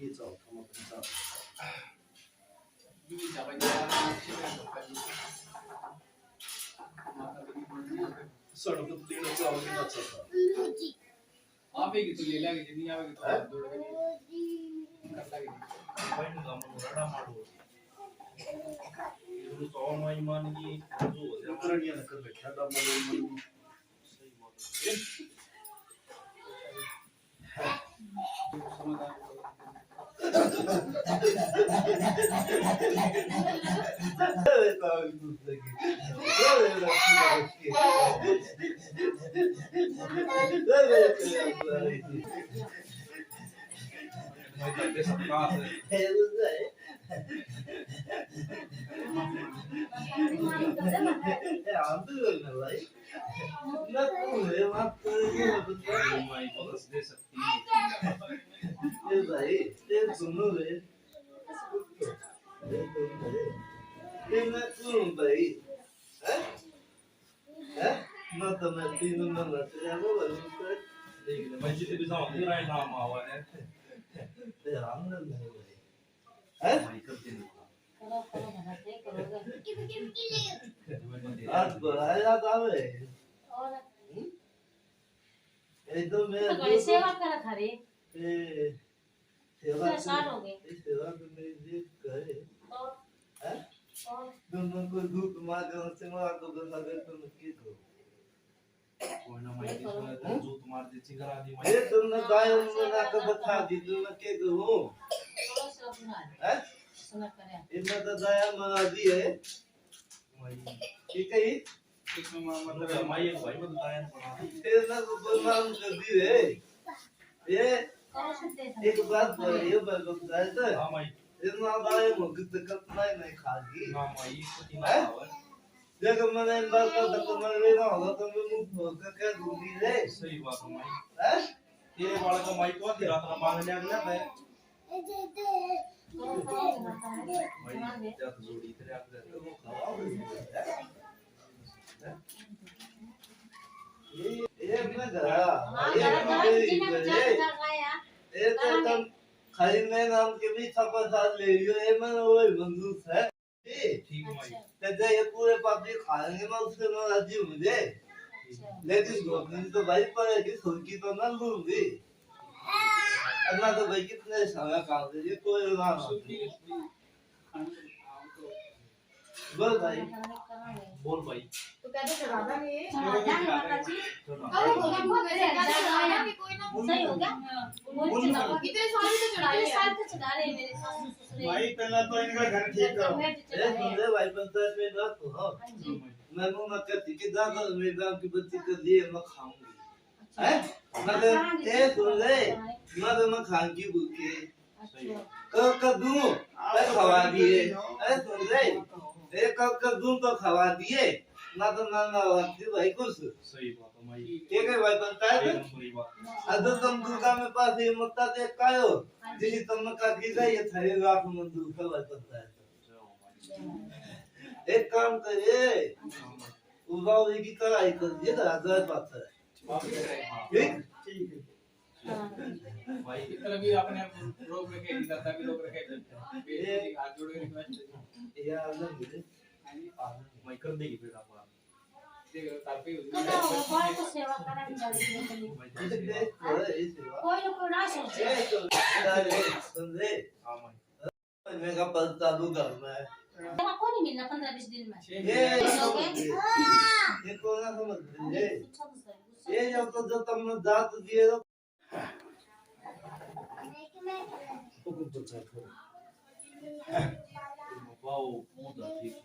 खींचाओ थमा खींचाओ सड़क तो तीन चाव की ना चलता आवेगी तो ले लेंगे जितनी आवेगी तो जोड़ के कर लेंगे भाई ना मुरादा मारो ये तो माई मान की जो उकरणिया न कर बैठा दा मारो सही बात है समाधान सेवा करा था रे सेवा साल हो गए सेवा तो मेरी करे दोनों को धूप मार से मार तो सागर तो नक्की को कोई ना मैं जो तुम्हारे दे चिंगरा दी मैं तुमने गाय में ना को बता दी तू नक्की को हो हैं सुना करे इतना तो दया मना दी है ठीक है इसमें मतलब माई भाई में दया बना तेरा को बदनाम कर दी रे ये एक बात ये बात बताए तो हां माई इतना दाए मुझे तो कतना नहीं खागी हां माई कुछ ना आवे देख मैंने इन बात का तो मैं लेना होगा तो मैं मुंह का क्या दूंगी रे सही बात है माई हैं तेरे वाला का माई तो आधी रात ना मांगने आ गया मैं माई क्या तो जोड़ी तेरे आप वो खाओ ये अपना घर ये तो तुम खाली में नाम के भी छपा साथ ले लियो ये मैं वो मंजूर है ठीक है ते ये पूरे पापी खाएंगे मैं उससे मैं राजी हूं मुझे लेकिन गोविंद तो भाई पर कि सुनकी तो ना लूंगी अल्लाह तो भाई कितने समय काम दे ये कोई ना बोल भाई बोल भाई तो कहते चढ़ाता नहीं है माताजी अरे वो मेरे चढ़ाया भी कोई ना सही हो गया इतने साल से चढ़ाए इतने साल से चढ़ा रहे मेरे सास ससुर भाई पहला तो इनका घर ठीक करो ए सुन ले भाई पंचायत में बात हो मैं मुंह मत करती कि दादा मेरे गांव की बच्ची के लिए मैं खाऊंगी हैं मतलब ए सुन ले मैं खाऊंगी भूखे कब दूं मैं खवा दिए ए सुन ले ए कब दूं तो खवा दिए ना तो ना लगती भाई कुछ सही बात है भाई ठीक है भाई पंचायत सही बात अगर तुम दुर्गा में पास ये मुक्ता देख कायो जिली तुम का की गई ये थारे रात में दुर्गा भाई पंचायत एक काम करिए उगाओ की कराई कर दिए तो आजाद बात है ठीक ठीक है भाई इतना भी अपने रोक रखे करता भी रोक रखे ये हाथ जोड़ के रिक्वेस्ट ये आलम है मैं कर देगी फिर आप देख तापी कदा कोई तो सेवा करा के चली कोई लोग ना सोचे सुन ले हां मैं का पद चालू कर मैं देखा कोई नहीं मिलना 15-20 दिन में ये को ना समझ ले ये जब तुमने दांत दिए तो हुकुम तो चल वाओ मुद्दा ठीक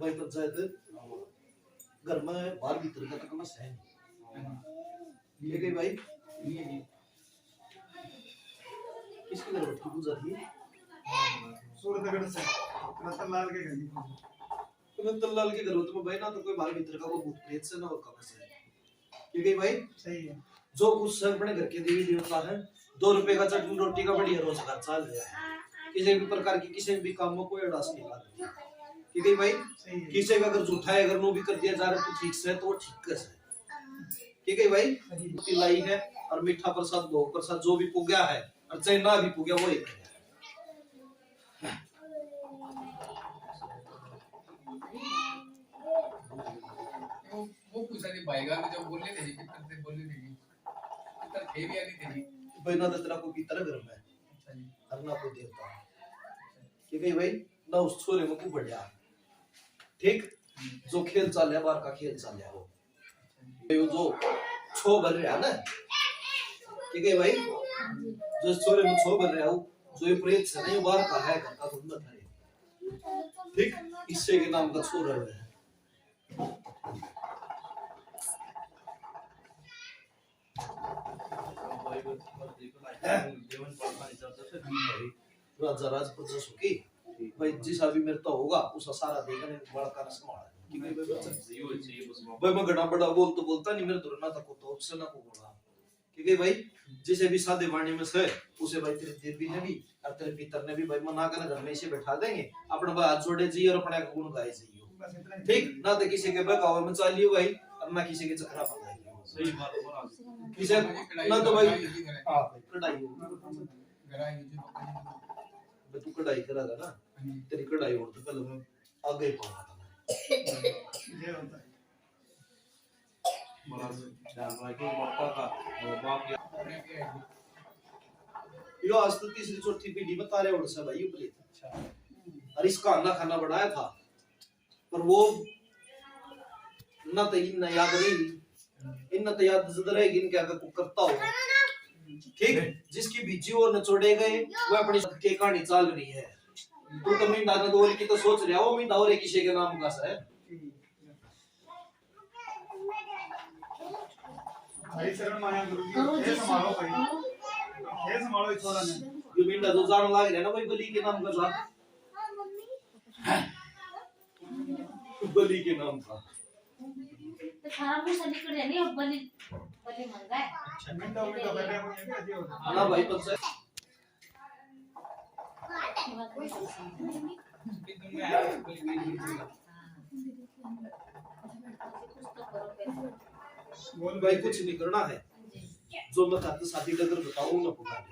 भाई पंचायत घर में बाहर भीतर का तो कम है ये गई भाई ये किसकी घर की पूजा थी सूरतगढ़ से रतनलाल के घर की रतनलाल के घर में भाई ना तो कोई बाहर भीतर का वो भूत प्रेत से ना कम है ये गई भाई सही है जो कुछ सर अपने घर के देवी देवता है 2 रुपए का चटनी रोटी का बढ़िया रोजगार चल रहा है किसी भी प्रकार की किसी भी काम में कोई अड़ास नहीं आ रही ठीक है भाई किसी का अगर झूठा है अगर नो भी कर दिया जा रहा है तो ठीक से तो ठीक है ठीक है भाई लाई है और मीठा प्रसाद भोग प्रसाद जो भी पुग्या है और चाहे ना भी पुग्या वो एक वो कुछ सारी बाइगा में जब बोलने थे कितना से बोलने थे कितना थे भी आनी थी भाई ना तो तेरा को की तरह गर्म है अच्छा जी करना को देता कि गई भाई ना उस छोरे में को बढ़िया ठीक जो खेल चल रहा बाहर का खेल चल रहा हो जो छो भर रहा ना कि गई भाई जो छोरे में छो भर रहा हो जो ये प्रेत से नहीं बाहर का है का तुम मत है ठीक इससे के नाम का छोरा है राजा राजपूत सुखी भाई जिसा भी मेरे तो होगा उसा सारा देखने बड़ा कर संभाला कि भाई बच्चा भाई मैं घना बड़ा बोलता नहीं मेरे तो ना तक तो उससे ना को बोला क्योंकि भाई जिसे भी सादे वाणी में से उसे भाई तेरे देवी ने भी और तेरे पितर ने भी भाई मना कर घर में इसे बैठा देंगे अपने भाई हाथ जोड़े जी और अपने गुण गाए जी ठीक ना तो किसी के बकाव में चालियो भाई और ना किसी के चक्रा पा जाएगी सही बात किसे ना तो भाई हां कढ़ाई गरा यूट्यूब तू कढ़ाई करेगा ना तेरी कढ़ाई और तो कल मैं आगे पाऊंगा ये होता है बड़ा ध्यान रखिए बापा का और बाप या यो आज तो तीसरी चौथी पीढ़ी में तारे उड़ से भाई ऊपर अच्छा और इसका अन्ना खाना बढ़ाया था पर वो ना तो इन याद रही इन तो याद जद रहेगी इनके आगे को करता हो ठीक जिसकी बीजी और नचोड़े गए वो अपनी के कहानी चल रही है तू तो मिंडा ने दोरी की तो सोच रहा हो मिंडा और किसी के नाम का है भाई शरण माया गुरु जी ये संभालो भाई ये संभालो इस छोरा ने ये मिंडा जो जान लाग रहा है ना भाई बलि के नाम का जान बलि के नाम का तो खाना भी सभी कर नहीं अब बलि बलि मंगा है अच्छा मिंटा बैठा को ये कैसे होता ना भाई पंचायत तुमने आया कोई नहीं बोल भाई कुछ नहीं करना है जो मैं खाते शादी डगर बताऊं ना पुकार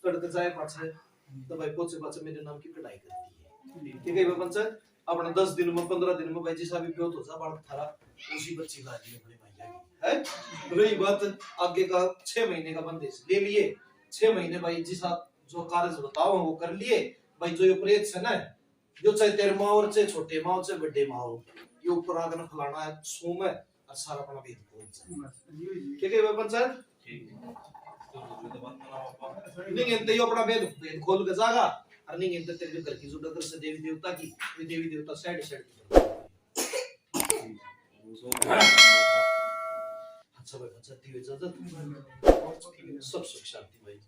तड़क जाए पाछे तो भाई पोचे पाछे मेरे नाम की कढ़ाई करती है ठीक है भाई पंचायत अपने 10 दिन में 15 दिन में भाई जी साहब भी हो तो बाल थारा उसी बच्ची का दी अपने भैया की है रही बात आगे का 6 महीने का बंदेज ले लिए 6 महीने भाई जी साहब जो कार्य बताओ वो कर लिए भाई जो ये प्रेत से ना जो चाहे तेरे माँ और चाहे छोटे माँ चाहे बड़े माँ हो ये ऊपर आकर न फलाना है सोम है और सारा अपना भेद खोल क्या भाई पंचायत ठीक है तो तो बात ना पापा नहीं ये अपना भेद खोल के जागा और नहीं ये तेरे घर की जो डगर से देवी देवता की ये देवी देवता साइड साइड वो सो अच्छा भाई अच्छा दी इजाजत सब सुख शांति भाई